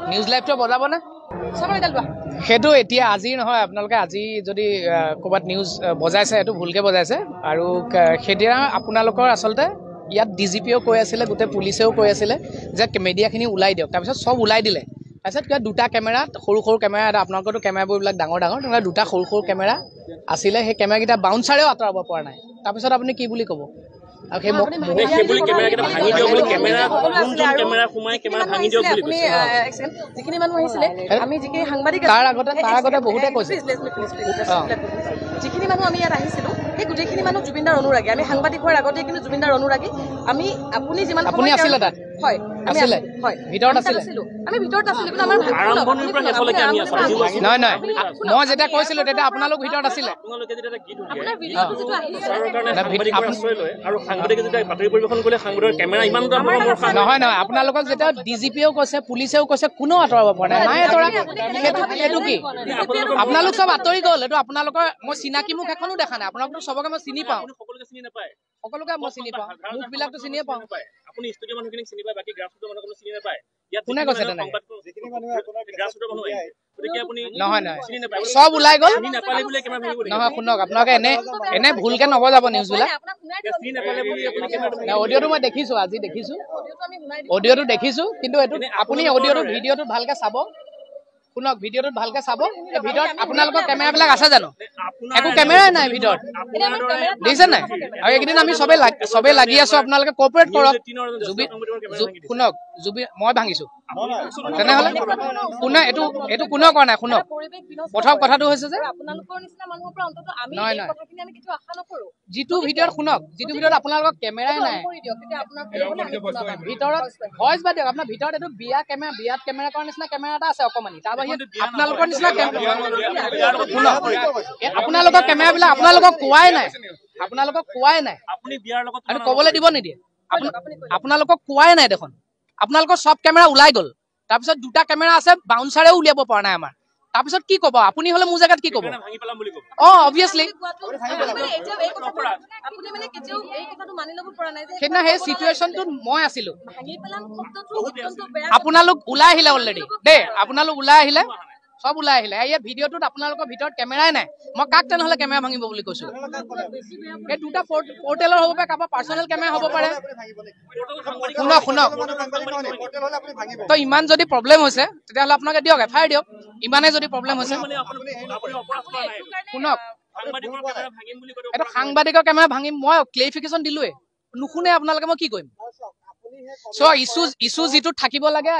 news লাইভটো বজাব না সেইটো এতিয়া আজি নহয় আপোনালোকে আজি যদি ক'ৰবাত নিউজ বজাইছে সেইটো ভুলকৈ বজাইছে আৰু সেইদিনা আপোনালোকৰ আচলতে ইয়াত ডিজিপিও কৈ আছিলে গোটেই পুলিচেও কৈ আছিলে যে মিডিয়াখিনি ওলাই দিয়ক তাৰপিছত চব ওলাই দিলে তাৰপিছত কিবা দুটা কেমেৰা সৰু সৰু কেমেৰা আপোনালোকৰতো কেমেৰাবোৰবিলাক ডাঙৰ ডাঙৰ তেনেকুৱা দুটা সৰু সৰু কেমেৰা আছিলে সেই কেমেৰাকেইটা বাউন্সাৰেও আঁতৰাব পৰা নাই তাৰপিছত আপুনি কি বুলি ক'ব আৰু সেই তাৰ আগতে বহুতে কৈছে যিখিনি মানুহ আমি ইয়াত আহিছিলো সেই গোটেইখিনি মানুহ জুবিনদাৰ অনুৰাগী আমি সাংবাদিক হোৱাৰ আগতে কিন্তু জুবিনদাৰ অনুৰাগী আমি আপুনি যিমান আপুনি আছিলে তাত হয় আছিলে হয় ভিতৰত আছিলে আমি ভিতৰত আছিলো কিন্তু আমাৰ আৰম্ভণিৰ পৰা শেষলৈকে আমি আছো নহয় নহয় মই যেতিয়া কৈছিলো তেতিয়া আপোনালোক ভিতৰত আছিলে আপোনালোকে যেতিয়া গীত আৰু সাংবাদিকে যেতিয়া বাতৰি পৰিৱেশন কৰিলে সাংবাদিকৰ কেমেৰা ইমান নহয় নহয় আপোনালোকক যেতিয়া ডিজিপিও কৈছে পুলিচেও কৈছে কোনো আঁতৰাব পৰা নাই নাই আঁতৰা সেইটো কি আপোনালোক চব আঁতৰি গ'ল এইটো আপোনালোকৰ মই চিনাকি মুখ এখনো দেখা নাই আপোনালোকতো চবকে মই চিনি পাওঁ সকলোকে চিনি নাপায় সকলোকে মই চিনি পাওঁ মুখবিলাকতো চিনিয়ে পাওঁ আপুনি ষ্টুডিঅ' মানুহখিনিক চিনি পায় বাকী গ্ৰাছৰুটৰ মানুহক চিনি নাপায় ইয়াত কোনে কৈছে তেনেকৈ গ্ৰাছৰুটৰ মানুহ গতিকে আপুনি নহয় নহয় চব ওলাই গ'ল চিনি নাপালে বুলি কেমেৰা ভাঙিব নহয় শুনক আপোনালোকে এনে ভুলকে নবজাব নিউজবিলাক চিনি নাপালে বুলি আপুনি কেমেৰা অডিঅ'টো মই দেখিছো আজি দেখিছো অডিঅ'টো দেখিছো কিন্তু এইটো আপুনি অডিঅ'টো ভিডিঅ'টোত ভালকে চাব শুনক ভিডিঅ'টোত ভালকে চাব ভিতৰত আপোনালোকৰ কেমেৰাবিলাক আছে জানো একো কেমেৰাই নাই ভিতৰত দেখিছে নাই আৰু এইকেইদিন আমি চবে লাগি আছো আপোনালোকে কৰ্পৰেট কৰক শুনক মই ভাঙিছো তেনেহ'লে কোনে এইটো কোনেও কৰা নাই শুনক প্ৰথম কথাটো হৈছে যে নহয় নহয় যিটো ভিডিঅ'ত শুনক যিটো ভিডিঅ'ত আপোনালোকৰ কেমেৰাই নাই ভিতৰত ভইচ বাদ দিয়ক আপোনাৰ ভিতৰত এইটো বিয়াত কেমেৰা কৰাৰ নিচিনা কেমেৰা এটা আছে অকমানি তাৰ বাহিৰে আপোনালোকৰ নিচিনা শুনক আপোনালোকৰ কেমেৰাবিলাক আপোনালোকক কোৱাই নাই আপুনি বিয়াৰ লগত আৰু ক'বলৈ দিব নিদিয়ে আপোনালোকক কোৱাই নাই দেখোন আপোনালোকৰ চব কেমেৰা ওলাই গ'ল তাৰপিছত দুটা কেমেৰা আছে বাউন্সাৰেও উলিয়াব পৰা নাই আমাৰ তাৰপিছত কি ক'ব আপুনি হ'লে মোৰ জেগাত কি ক'ব অবভিয়াছলি সেইদিনা সেই চিটুৱেশ্যনটোত মই আছিলো আপোনালোক ওলাই আহিলে অলৰেডি দেই আপোনালোক ওলাই আহিলে চব ওলাই আহিলে এই ভিডিঅ'টোত আপোনালোকৰ ভিতৰত কেমেৰাই নাই মই কাক তেনেহ'লে কেমেৰা ভাঙিব বুলি কৈছো এই দুটা পৰ্টেলৰ হ'ব পাৰে কাৰোবাৰ পাৰ্চনেল কেমেৰা হ'ব পাৰে শুনক তো ইমান যদি প্ৰব্লেম হৈছে তেতিয়াহ'লে আপোনালোকে দিয়ক এফআইআৰ দিয়ক ইমানে যদি প্ৰব্লেম হৈছে শুনক এইটো সাংবাদিকৰ কেমেৰা ভাঙিম মই ক্লেৰিফিকেশ্যন দিলোৱে নুশুনে আপোনালোকে মই কি কৰিম চ' ইছ্যু যিটোত থাকিব লাগে